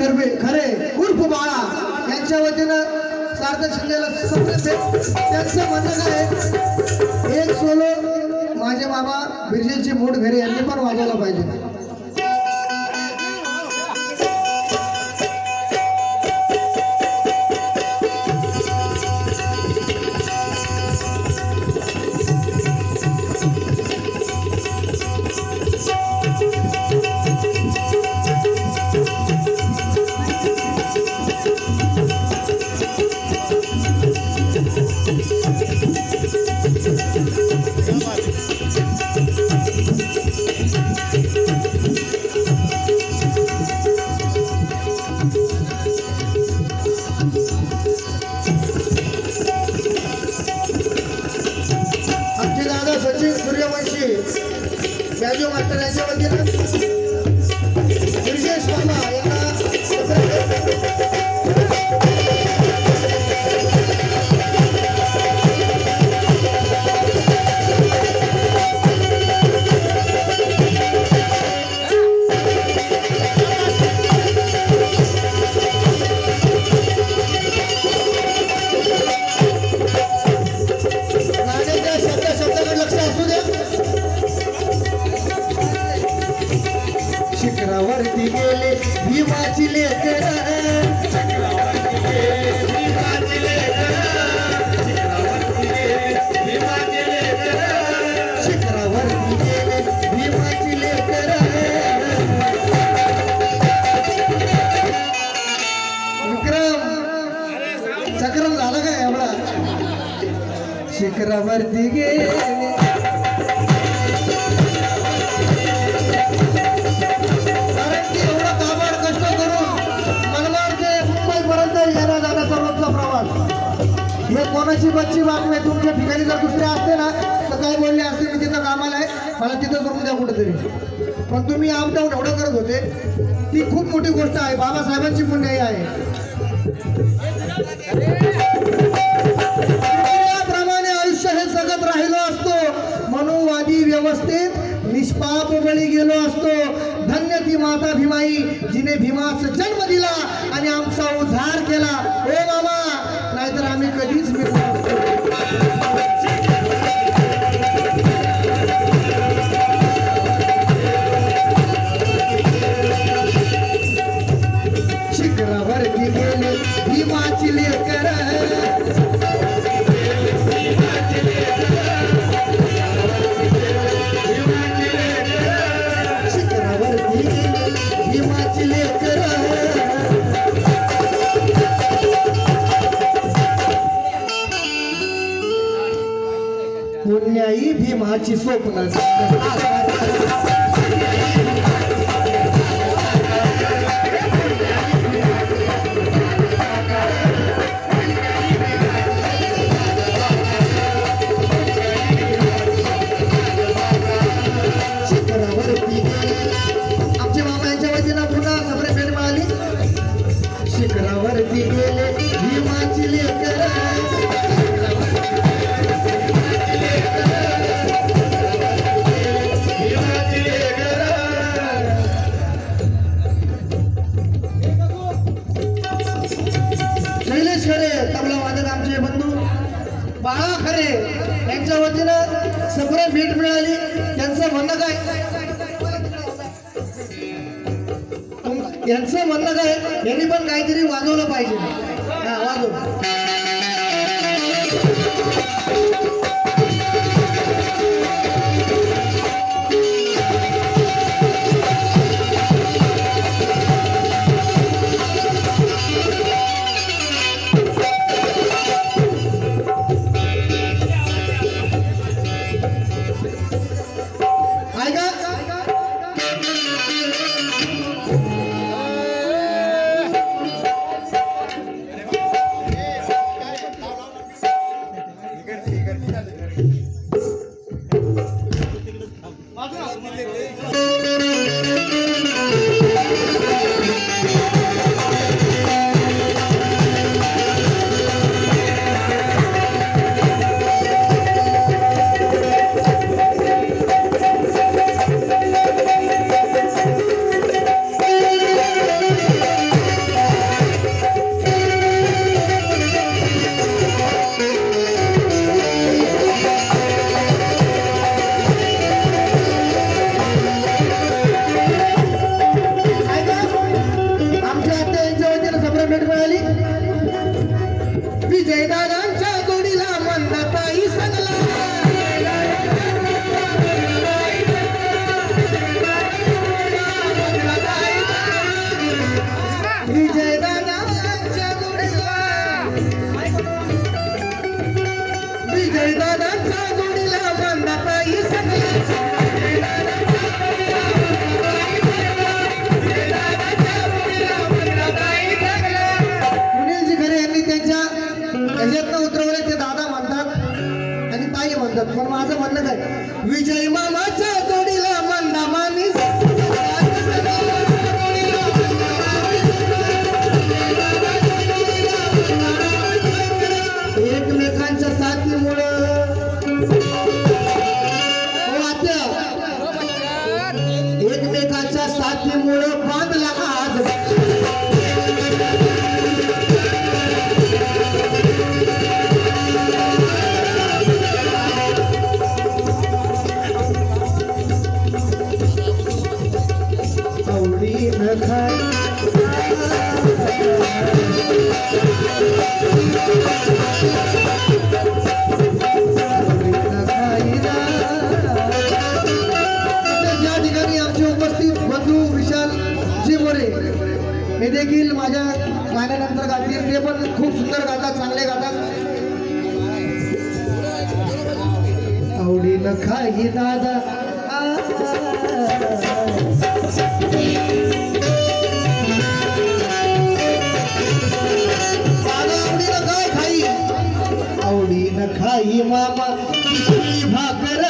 खरे उर्फ बाळा यांच्या वतीनं सार्थक शिंदेला त्यांचं म्हणणं काय एक सोलो माझे बाबा बिरजेची मूठ घरे यांनी पण वाजवला पाहिजे. राजू मास्टर यांच्या वतीनं विशेष मामा यांना शब्दाकडे लक्ष असू द्या. शिखरावरती गेले भीमाची लेकर शिखरावरती गेले भीमाची लेकर विक्रम चक्रम झाला काय एवढा शिखरावरती गेले हे कोणाची बच्ची बातमी आहे. तुमच्या ठिकाणी जर दुसरे असते ना तर काय बोलले असते मी तिथं कामाला आहे मला तिथं सोडून द्या कुठेतरी. पण तुम्ही आमच्यावर एवढं करत होते ती खूप मोठी गोष्ट आहे. बाबासाहेबांची पुण्याई आहे. याप्रमाणे आयुष्य हे जगत राहिलो असतो मनोवादी व्यवस्थेत निष्पाप बळी गेलो असतो. धन्य ती माता भीमाई जिने भीमाचा जन्म दिला आणि आमचा उद्धार केला. ओ मामा नाहीतर आम्ही कधीच शिखरावरती गेले भीमाची लेकर शिखरावरती गेले भीमाची लेकर पुण्याई भीमाची स्वप्न शिखरावरती आमच्या मामा यांच्या वतीनं पुन्हा सगळे भेट मिळाली. शिखरावरती गेले भीमाची लेकर खरे तबला वादक आमचे बंधू बाळा खरे यांच्या वतीनं सगळं भेट मिळाली. त्यांचं म्हणणं काय यांचं म्हणणं काय यांनी पण काहीतरी वाजवलं पाहिजे. हा वाजव म्हणणं काय विजय मामाच्या जोडीला मंदा मामी एकमेकांच्या साथीमुळं एकमेकांच्या साथीमुळं बांधला आज आवडीनं खाय हे देखील माझ्या गाण्यानंतर गातील ते पण खूप सुंदर गातात चांगले गातात आवडीनं खाई दादा आवडीनं काय खाई आवडीनं खाई मामा पिशळी भाकर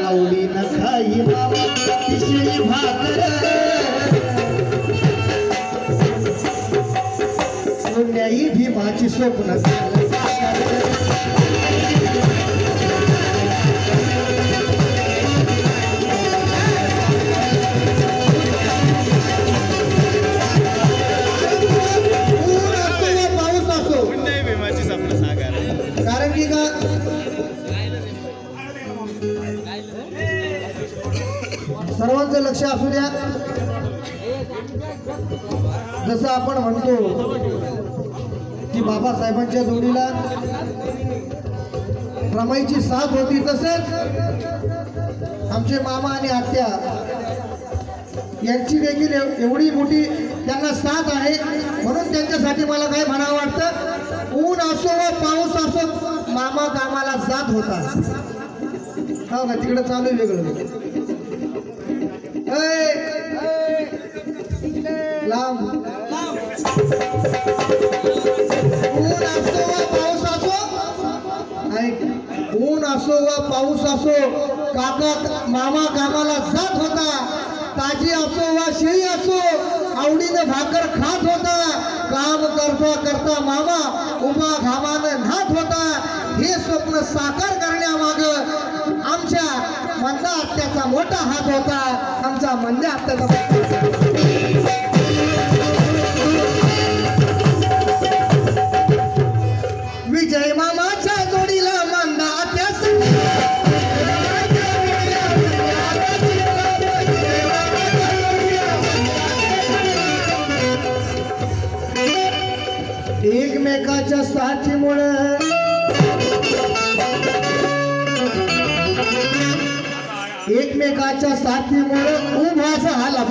आवडीनं खाई मामा पिशळी भाकर सोन्याई भीमाची स्वप्न पाऊस असो भीमाची स्वप्न साकार कारण की का सर्वांचं लक्ष असू द्या जसं आपण म्हणतो की बाबासाहेबांच्या जोडीला रमाईची साथ होती तसेच आमचे मामा आणि आत्या यांची देखील एवढी मोठी त्यांना साथ आहे म्हणून त्यांच्यासाठी मला काय म्हणावं वाटतं ऊन असो व पाऊस असो मामा कामाला जात होता हो का तिकडे चालू वेगळं लांब ऊन असो व पाऊस असो ऊन असो व पाऊस असो काका मामा कामाला जात होता ताजी असो व शेळी असो आवडीनं भाकर खात होता काम करता करता मामा उभा घामानं न्हात होता हे स्वप्न साकार करण्यामागं आमच्या मंदा आत्याचा मोठा हात होता आमचा मंद्या आत्याचा विजय मामाच्या जोडीला मंदा आत्या एकमेकाच्या साथीमुळं एकमेकाच्या साथीमुळं उभा झाला